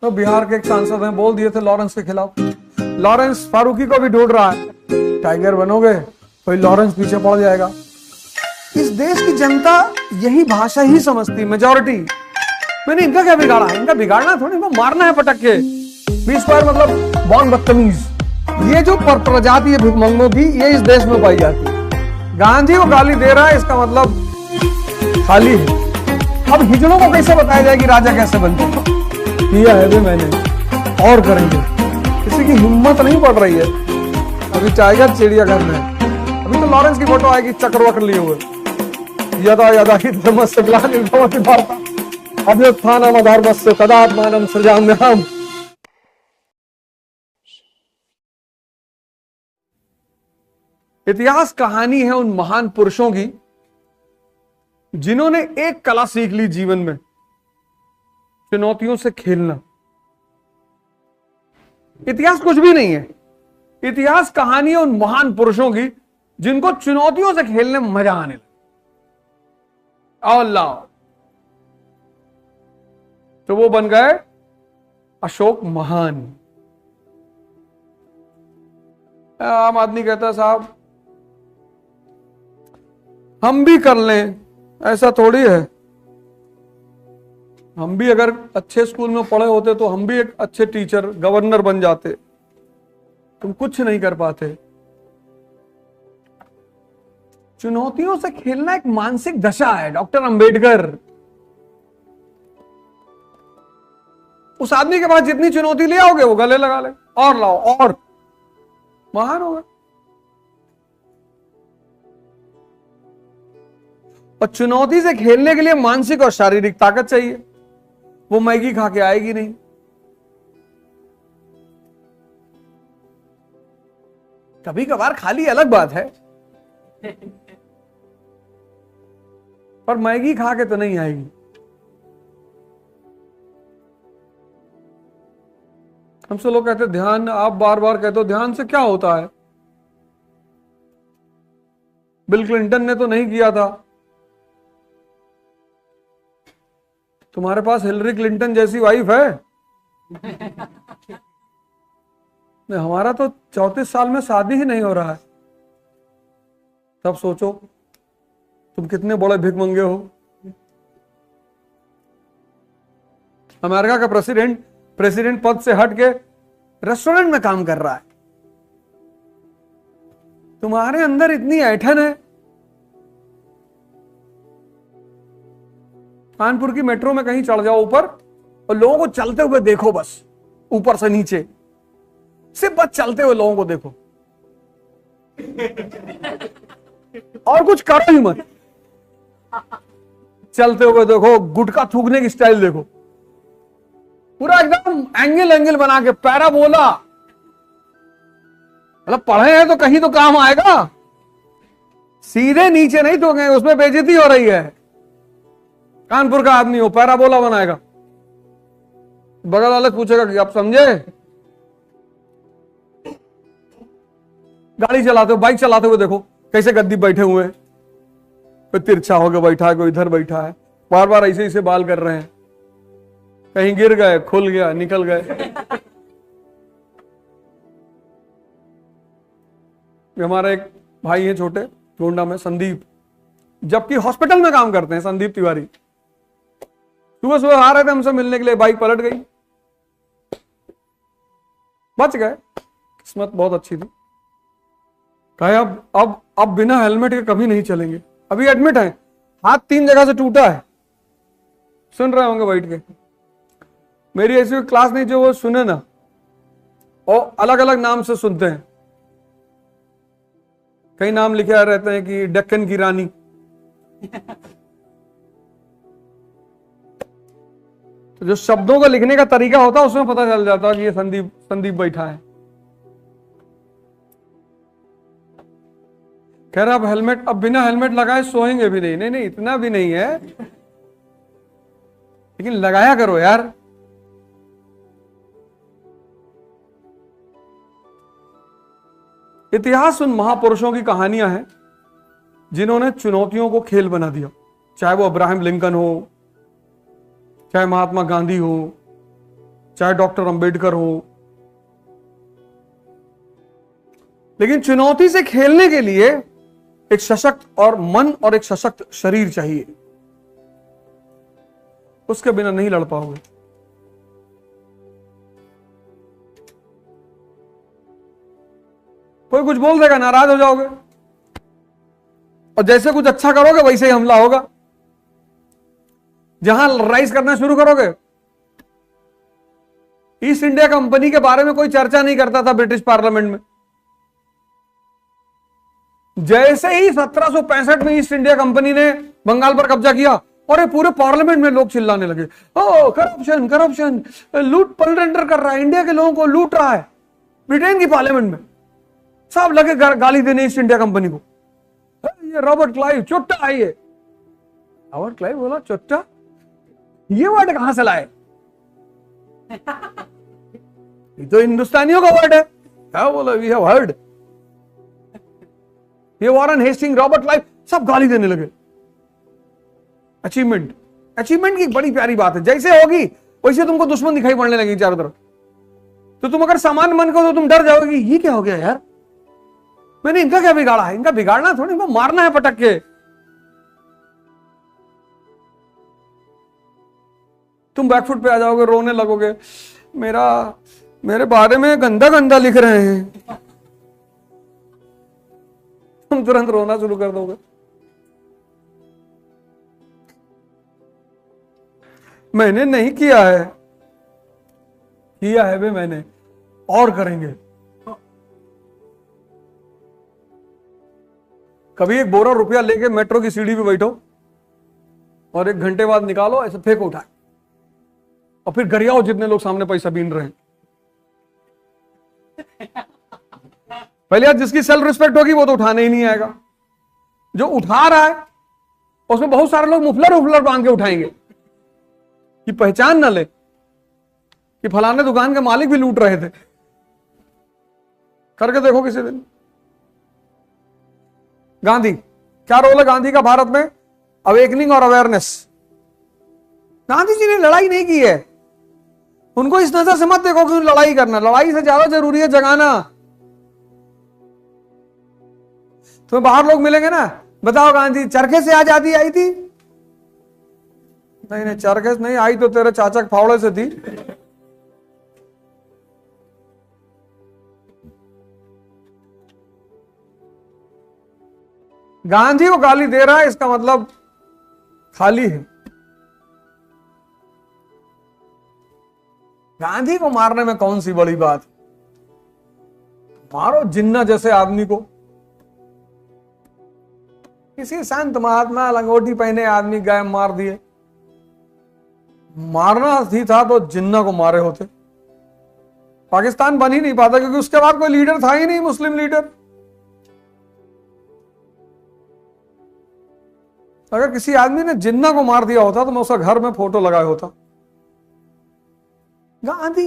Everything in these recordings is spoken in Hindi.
तो बिहार के एक सांसद हैं, बोल दिए थे लॉरेंस के खिलाफ। लॉरेंस फारूकी को भी ढूंढ रहा है, टाइगर बनोगे कोई लॉरेंस पीछे पड़ जाएगा। इस देश की जनता यही भाषा ही समझती, मेजॉरिटी। मैंने इनका क्या बिगाड़ा है? इनका बिगाड़ना थोड़ी, इनको मारना है पटक के। B² मतलब बहुत बदतमीज। ये जो प्रजाति है भिखमंगों की, ये इस देश में पाई जाती है। गांधी को गाली दे रहा है, इसका मतलब खाली है। अब हिजड़ों को कैसे बताया जाए कि राजा कैसे बनते हैं? किया है भी मैंने, और करेंगे। किसी की हिम्मत नहीं पड़ रही है। अभी टाइगर चिड़ियाघर में, अभी तो लॉरेंस की फोटो आएगी चक्र वक्र लिए हुए। यदा यदा हि धर्मस्य ग्लानिर्भवति भारत अभ्युत्थानम् अधर्मस्य तदात्मानं सृजाम्यहम्। इतिहास कहानी है उन महान पुरुषों की जिन्होंने एक कला सीख ली जीवन में, चुनौतियों से खेलना। इतिहास कुछ भी नहीं है, इतिहास कहानी है उन महान पुरुषों की जिनको चुनौतियों से खेलने में मजा आने लगा। अल्लाह, तो वो बन गए अशोक महान। आम आदमी कहता है साहब हम भी कर लें, ऐसा थोड़ी है। हम भी अगर अच्छे स्कूल में पढ़े होते तो हम भी एक अच्छे टीचर, गवर्नर बन जाते। तुम कुछ नहीं कर पाते। चुनौतियों से खेलना एक मानसिक दशा है। डॉक्टर अंबेडकर, उस आदमी के पास जितनी चुनौती ले आओगे वो गले लगा ले, और लाओ और महान होगा। और चुनौती से खेलने के लिए मानसिक और शारीरिक ताकत चाहिए। वो मैगी खा के आएगी नहीं। कभी कभार खाली अलग बात है, पर मैगी खा के तो नहीं आएगी। हमसे लोग कहते ध्यान, आप बार बार कहते हो ध्यान से क्या होता है? बिल क्लिंटन ने तो नहीं किया था। तुम्हारे पास हिलरी क्लिंटन जैसी वाइफ है? नहीं, हमारा तो 34 साल में शादी ही नहीं हो रहा है। तब सोचो तुम कितने बड़े भिखमंगे हो। अमेरिका का प्रेसिडेंट पद से हट के रेस्टोरेंट में काम कर रहा है। तुम्हारे अंदर इतनी ऐठन है। कानपुर की मेट्रो में कहीं चढ़ जाओ ऊपर और लोगों को चलते हुए देखो, बस ऊपर से नीचे, सिर्फ बस चलते हुए लोगों को देखो और कुछ करो ही मत। चलते हुए देखो, गुटखा थूकने की स्टाइल देखो, पूरा एकदम एंगल बना के पैराबोला। मतलब पढ़े हैं तो कहीं तो काम आएगा, सीधे नीचे नहीं तो उसमें बेइज्जती हो रही है। कानपुर का आदमी हो, पैराबोला बनाएगा। बगल वाले पूछेगा कि आप समझे? गाड़ी चलाते हो, बाइक चलाते हुए देखो कैसे गद्दी बैठे हुए हैं, कोई तिरछा होकर बैठा है, कोई इधर बैठा है, बार बार ऐसे ऐसे बाल कर रहे हैं। कहीं गिर गए, खुल गया, निकल गए। हमारा एक भाई है छोटे गोंडा में, संदीप, जबकि हॉस्पिटल में काम करते हैं। संदीप तिवारी सुबह सुबह आ रहे थे हमसे मिलने के लिए, बाइक पलट गई, बच गए, किस्मत बहुत अच्छी थी। कहा अब बिना हेलमेट के कभी नहीं चलेंगे। अभी एडमिट है, हाथ 3 जगह से टूटा है। सुन रहे होंगे बैठ के। मेरी ऐसी क्लास नहीं जो वो सुने ना, और अलग अलग नाम से सुनते हैं। कई नाम लिखे रहते हैं कि डेक्कन की रानी। तो जो शब्दों का लिखने का तरीका होता है उसमें पता चल जाता है कि ये संदीप बैठा है। कह रहा अब बिना हेलमेट लगाए सोएंगे भी नहीं। नहीं, इतना भी नहीं है, लेकिन लगाया करो यार। इतिहास उन महापुरुषों की कहानियां हैं जिन्होंने चुनौतियों को खेल बना दिया। चाहे वो अब्राहम लिंकन हो, चाहे महात्मा गांधी हो, चाहे डॉक्टर अंबेडकर हो। लेकिन चुनौती से खेलने के लिए एक सशक्त और मन और एक सशक्त शरीर चाहिए, उसके बिना नहीं लड़ पाओगे। कोई कुछ बोल देगा, नाराज हो जाओगे, और जैसे कुछ अच्छा करोगे वैसे ही हमला होगा। जहां राइज करना शुरू करोगे, ईस्ट इंडिया कंपनी के बारे में कोई चर्चा नहीं करता था ब्रिटिश पार्लियामेंट में। जैसे ही 1765 में ईस्ट इंडिया कंपनी ने बंगाल पर कब्जा किया, और ये पूरे पार्लियामेंट में लोग चिल्लाने लगे, ओ करप्शन करप्शन, लूट पलटेंडर कर रहा है, इंडिया के लोगों को लूट रहा है। ब्रिटेन की पार्लियामेंट में सब लगे गाली देने ईस्ट इंडिया कंपनी को। ये रॉबर्ट क्लाइव चुट्टा है, ये रॉबर्ट क्लाइव बोला चुट्टा, ये वर्ड कहां से लाए? ये तो हिंदुस्तानियों का वर्ड है। क्या बोला? We have heard. ये वॉरेन हेस्टिंग, रॉबर्ट क्लाइव, सब गाली देने लगे। अचीवमेंट, अचीवमेंट की बड़ी प्यारी बात है, जैसे होगी वैसे तुमको दुश्मन दिखाई पड़ने लगी चारों तरफ। तो तुम अगर सामान्य मन को तो तुम डर जाओगे, ये क्या हो गया यार, मैंने इनका क्या बिगाड़ा है? इनका बिगाड़ना थोड़ी, इनको मारना है पटक के। तुम बैकफुट पे आ जाओगे, रोने लगोगे, मेरे बारे में गंदा गंदा लिख रहे हैं, तुम तुरंत रोना शुरू कर दोगे। मैंने नहीं किया है, किया है बे मैंने, और करेंगे। कभी एक बोरा रुपया लेके मेट्रो की सीढ़ी पे बैठो और 1 घंटे बाद निकालो, ऐसे फेंको उठा, और फिर गरियाओ जितने लोग सामने पैसा बीन रहे हैं। पहले यार जिसकी सेल्फ रिस्पेक्ट होगी वो तो उठाने ही नहीं आएगा। जो उठा रहा है उसमें बहुत सारे लोग मुफलर उफलर बांध के उठाएंगे कि पहचान ना ले कि फलाने दुकान के मालिक भी लूट रहे थे। करके देखो किसी दिन। गांधी, क्या रोल है गांधी का भारत में? अवेकनिंग और अवेयरनेस। गांधी जी ने लड़ाई नहीं की है, उनको इस नजर से मत देखो कि लड़ाई करना, लड़ाई से ज्यादा जरूरी है जगाना। तुम्हें बाहर लोग मिलेंगे ना, बताओ गांधी चरखे से आजादी आई थी? नहीं, चरखे से नहीं आई तो तेरे चाचा के फावड़े से थी। गांधी को गाली दे रहा है, इसका मतलब खाली है। गांधी को मारने में कौन सी बड़ी बात? मारो जिन्ना जैसे आदमी को। किसी संत महात्मा लंगोटी पहने आदमी गए मार दिए। मारना ही था तो जिन्ना को मारे होते। पाकिस्तान बन ही नहीं पाता क्योंकि उसके बाद कोई लीडर था ही नहीं, मुस्लिम लीडर। अगर किसी आदमी ने जिन्ना को मार दिया होता तो मैं उसका घर में फोटो लगाया होता। गांधी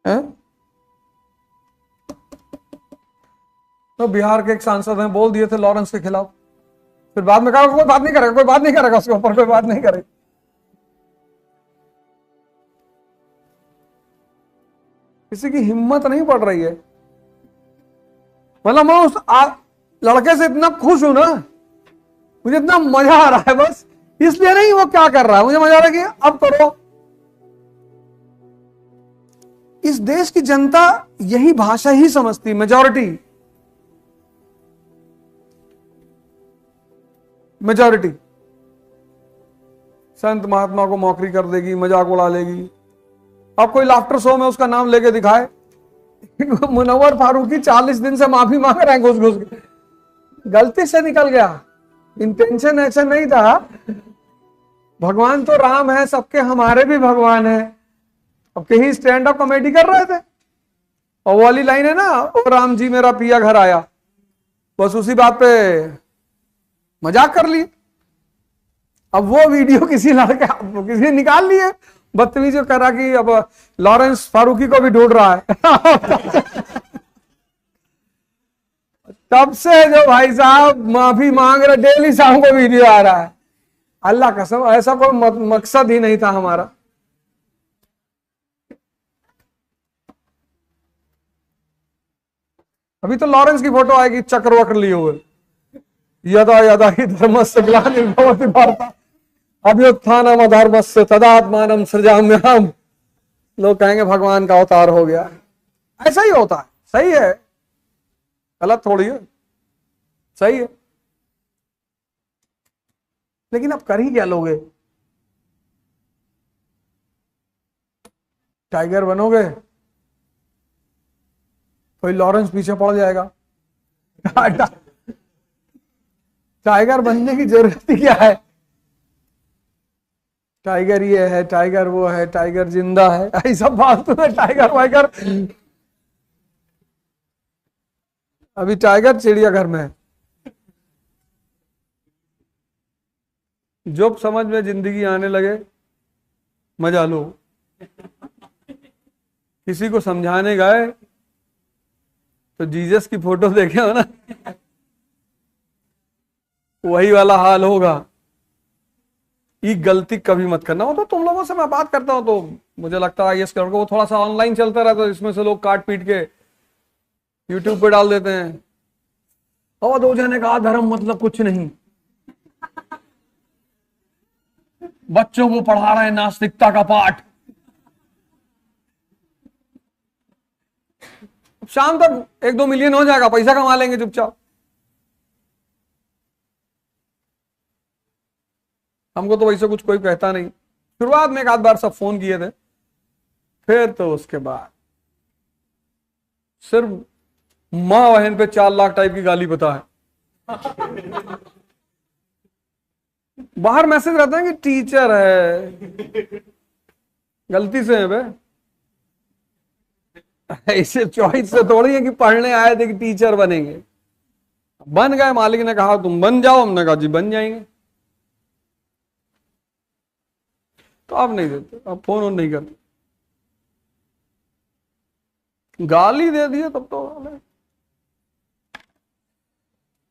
है? तो बिहार के एक सांसद हैं, बोल दिए थे लॉरेंस के खिलाफ, फिर बाद में कहा कोई बात नहीं करेगा, कोई बात नहीं करेगा, उसके ऊपर कोई बात नहीं करेगा। किसी की हिम्मत नहीं पड़ रही है। मतलब मैं उस लड़के से इतना खुश हूं ना, मुझे इतना मजा आ रहा है, बस इसलिए नहीं वो क्या कर रहा है, मुझे मजा आ रहा है कि अब करो। इस देश की जनता यही भाषा ही समझती, मेजॉरिटी संत महात्मा को मौकरी कर देगी, मजाक उड़ा लेगी। अब कोई लाफ्टर शो में उसका नाम लेके दिखाए, मुनव्वर फारूकी 40 दिन से माफी मांग रहे हैं घुस घुस के। गलती से निकल गया, इंटेंशन ऐसा नहीं था। भगवान तो राम है, सबके हमारे भी भगवान है। अब कहीं स्टैंड अप कॉमेडी कर रहे थे और वो वाली लाइन है ना, ओ राम जी मेरा पिया घर आया, बस उसी बात पे मजाक कर लिए। अब वो वीडियो किसी लड़के किसी ने निकाल लिए, बदतमीजी करा कि अब लॉरेंस फारूकी को भी ढूंढ रहा है। तब से जो भाई साहब माफी मांग रहे, डेली शाम को वीडियो आ रहा है। अल्लाह कसम ऐसा कोई मकसद ही नहीं था हमारा। अभी तो लॉरेंस की फोटो आएगी चक्र वक्र लिए हुए, यदा यदा ही धर्मस्य ग्लानिर्भवति भारत अभ्युत्थानम् अधर्मस्य तदात्मानं सृजाम्यहम्। लोग कहेंगे भगवान का अवतार हो गया। ऐसा ही होता है, सही है, गलत थोड़ी है, सही है। लेकिन अब कर ही क्या लोगे? टाइगर बनोगे, कोई लॉरेंस पीछे पड़ जाएगा। टाइगर बनने की जरूरत ही क्या है? टाइगर ये है, टाइगर वो है, टाइगर जिंदा है, ऐसा फालतू में टाइगर वाइगर। अभी टाइगर चिड़ियाघर में है। जो समझ में जिंदगी आने लगे मजा लो। किसी को समझाने गए तो जीसस की फोटो देखे हो ना, वही वाला हाल होगा। ये गलती कभी मत करना। वो तो तुम लोगों से मैं बात करता हूं तो मुझे लगता है आईएएस वो थोड़ा सा ऑनलाइन चलता रहता है, इसमें से लोग काट पीट के यूट्यूब पे डाल देते हैं। और दो जने कहा धर्म मतलब कुछ नहीं, बच्चों को पढ़ा रहे हैं नास्तिकता का पाठ। शाम तक 1-2 मिलियन हो जाएगा, पैसा कमा लेंगे चुपचाप। हमको तो वैसे कुछ कोई कहता नहीं। शुरुआत में एक आध बार सब फोन किए थे, फिर तो उसके बाद सिर्फ माँ बहन पे 4 लाख टाइप की गाली पता है। बाहर मैसेज रहता है कि टीचर है, गलती से है बे। ऐसे चॉइस से थोड़ी है कि पढ़ने आए थे कि टीचर बनेंगे। बन गए, मालिक ने कहा तुम बन जाओ, हमने कहा जी बन जाएंगे। तो अब नहीं देते, अब फोन ऑन नहीं करते। गाली दे दिए तब तो।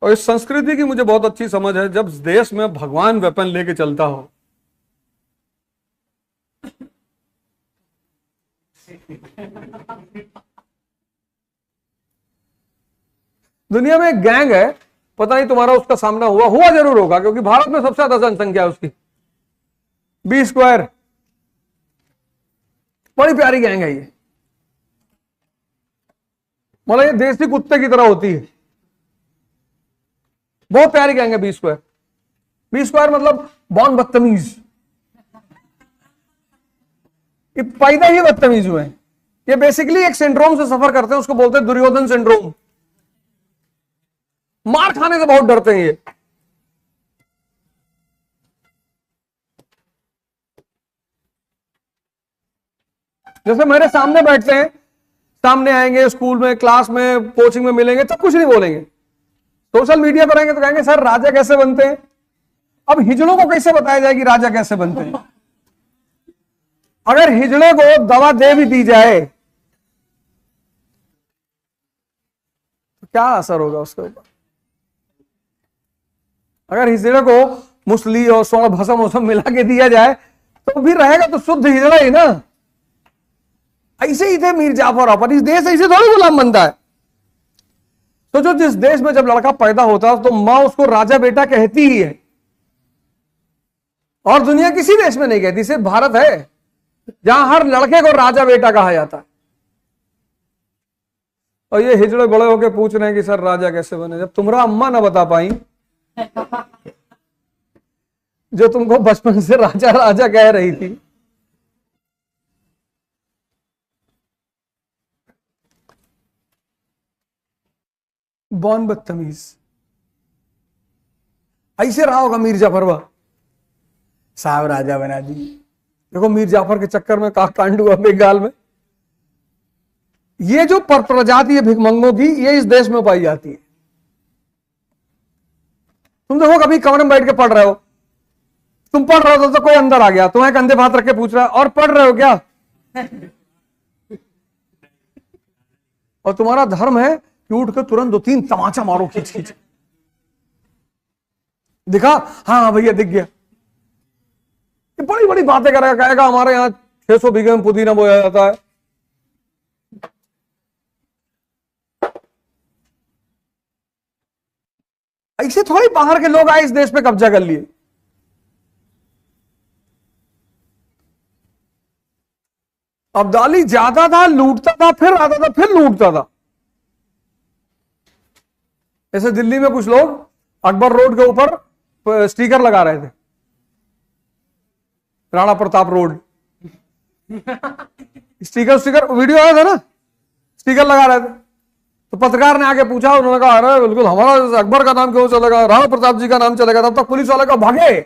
और इस संस्कृति की मुझे बहुत अच्छी समझ है, जब देश में भगवान वेपन लेके चलता हो। दुनिया में एक गैंग है, पता नहीं तुम्हारा उसका सामना हुआ जरूर होगा, क्योंकि भारत में सबसे ज्यादा जनसंख्या है उसकी, बी स्क्वायर। बड़ी प्यारी गैंग है ये, मतलब ये देसी कुत्ते की तरह होती है। बहुत प्यारी गैंग है बी स्क्वायर। बी स्क्वायर मतलब बॉर्न बदतमीज। ये पैदा ही बदतमीज हुए हैं। ये बेसिकली एक सिंड्रोम से सफर करते हैं, उसको बोलते हैं दुर्योधन सिंड्रोम। मार खाने से बहुत डरते हैं ये। जैसे मेरे सामने बैठते हैं, सामने आएंगे, स्कूल में, क्लास में, कोचिंग में मिलेंगे, तब कुछ नहीं बोलेंगे। सोशल मीडिया पर आएंगे तो कहेंगे सर राजा कैसे बनते हैं। अब हिजड़ों को कैसे बताया जाए कि राजा कैसे बनते हैं? अगर हिजड़े को दवा दे भी दी जाए तो क्या असर होगा उसके ऊपर? अगर हिजड़े को मुसली और स्वर्ण भस्म वसम मिला के दिया जाए तो भी रहेगा तो शुद्ध हिजड़ा ही ना। ऐसे ही थे मीर जाफर अपन। इस देश ऐसे थोड़ी गुलाम बनता है। तो जो जिस देश में जब लड़का पैदा होता है तो मां उसको राजा बेटा कहती ही है, और दुनिया किसी देश में नहीं कहती, सिर्फ भारत है जहां हर लड़के को राजा बेटा कहा जाता है। और ये हिजड़े बड़े होके पूछ रहे हैं कि सर राजा कैसे बने, जब तुम्हारा अम्मा ना बता पाई जो तुमको बचपन से राजा राजा कह रही थी। बॉर्न बदतमीज। ऐसे रहा होगा मीर जाफर साहब, राजा बना दी। देखो मीर जाफर के चक्कर में का कांड हुआ बंगाल में। ये जो प्रजाति है भिखमंगों की, ये इस देश में पाई जाती है। तुम देखो कभी कमरे में बैठ के पढ़ रहे हो, तुम पढ़ रहे हो तो कोई अंदर आ गया, तुम्हें कंधे पे हाथ रख के पूछ रहा है और पढ़ रहे हो क्या? और तुम्हारा धर्म है कि उठ के तुरंत 2-3 तमाचा मारो खींच खींच। दिखा, हाँ भैया दिख गया। ये बड़ी बड़ी बातें करेगा, कहेगा हमारे यहाँ 600 बीघे में पुदीना बोया जाता है। ऐसे थोड़ी बाहर के लोग आए इस देश पे कब्जा कर लिए। अब्दाली जाता था, लूटता था, फिर आता था, फिर लूटता था। ऐसे दिल्ली में कुछ लोग अकबर रोड के ऊपर स्टिकर लगा रहे थे, Rana Pratap road. Sticker video आया था ना, स्टिकर लगा रहे थे। तो पत्रकार ने आके पूछा, उन्होंने कहा अरे बिल्कुल हमारा अकबर का नाम क्यों चलेगा, राणा प्रताप जी का नाम चलेगा। तब तक पुलिस वाले का भागे,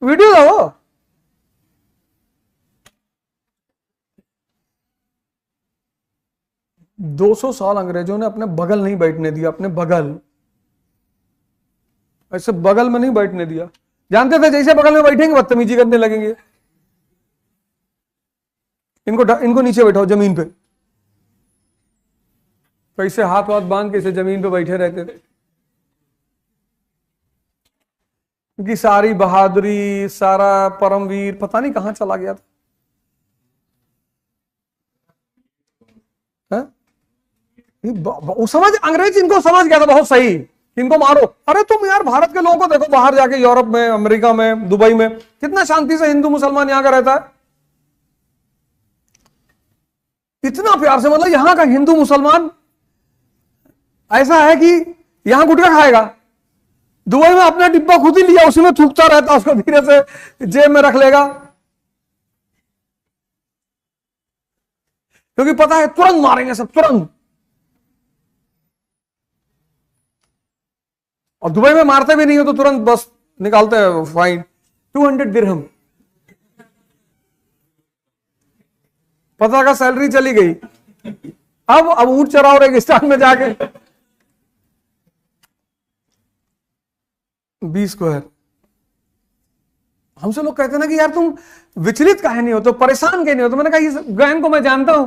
वीडियो था वो। दो 200 साल अंग्रेजों ने अपने बगल नहीं बैठने दिया, अपने बगल, ऐसे बगल में नहीं बैठने दिया। जानते थे जैसे बगल में बैठेंगे बदतमीजी करने लगेंगे। इनको नीचे बैठाओ जमीन पे, कैसे हाथ वाथ बांध के इसे जमीन पे बैठे रहते थे। क्योंकि सारी बहादुरी, सारा परमवीर पता नहीं कहां चला गया था। वो समझ, अंग्रेज इनको समझ गया था बहुत सही, इनको मारो। अरे तुम यार भारत के लोगों को देखो, बाहर जाके यूरोप में, अमेरिका में, दुबई में कितना शांति से हिंदू मुसलमान यहां का रहता है, इतना प्यार से। मतलब यहां का हिंदू मुसलमान ऐसा है कि यहां गुटखा खाएगा, दुबई में अपना डिब्बा खुद ही लिया, उसी में थूकता रहता, उसको धीरे से जेब में रख लेगा, क्योंकि पता है तुरंत मारेंगे सब, तुरंत। और दुबई में मारते भी नहीं हो तो तुरंत बस निकालते हैं फाइन, 200 दिरहम। पता का सैलरी चली गई। अब ऊंट चराओ रेगिस्तान में जाके 20 स्क्वायर। हमसे लोग कहते ना कि यार तुम विचलित काहे नहीं हो, तो परेशान क्यों नहीं हो। तो मैंने कहा इस गैंग को मैं जानता हूं,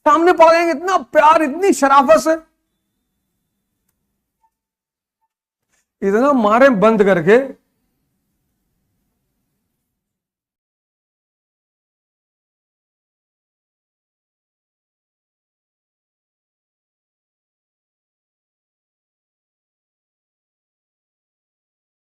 सामने पड़ जाएंगे, इतना प्यार, इतनी शराफत से, इतना मारे बंद करके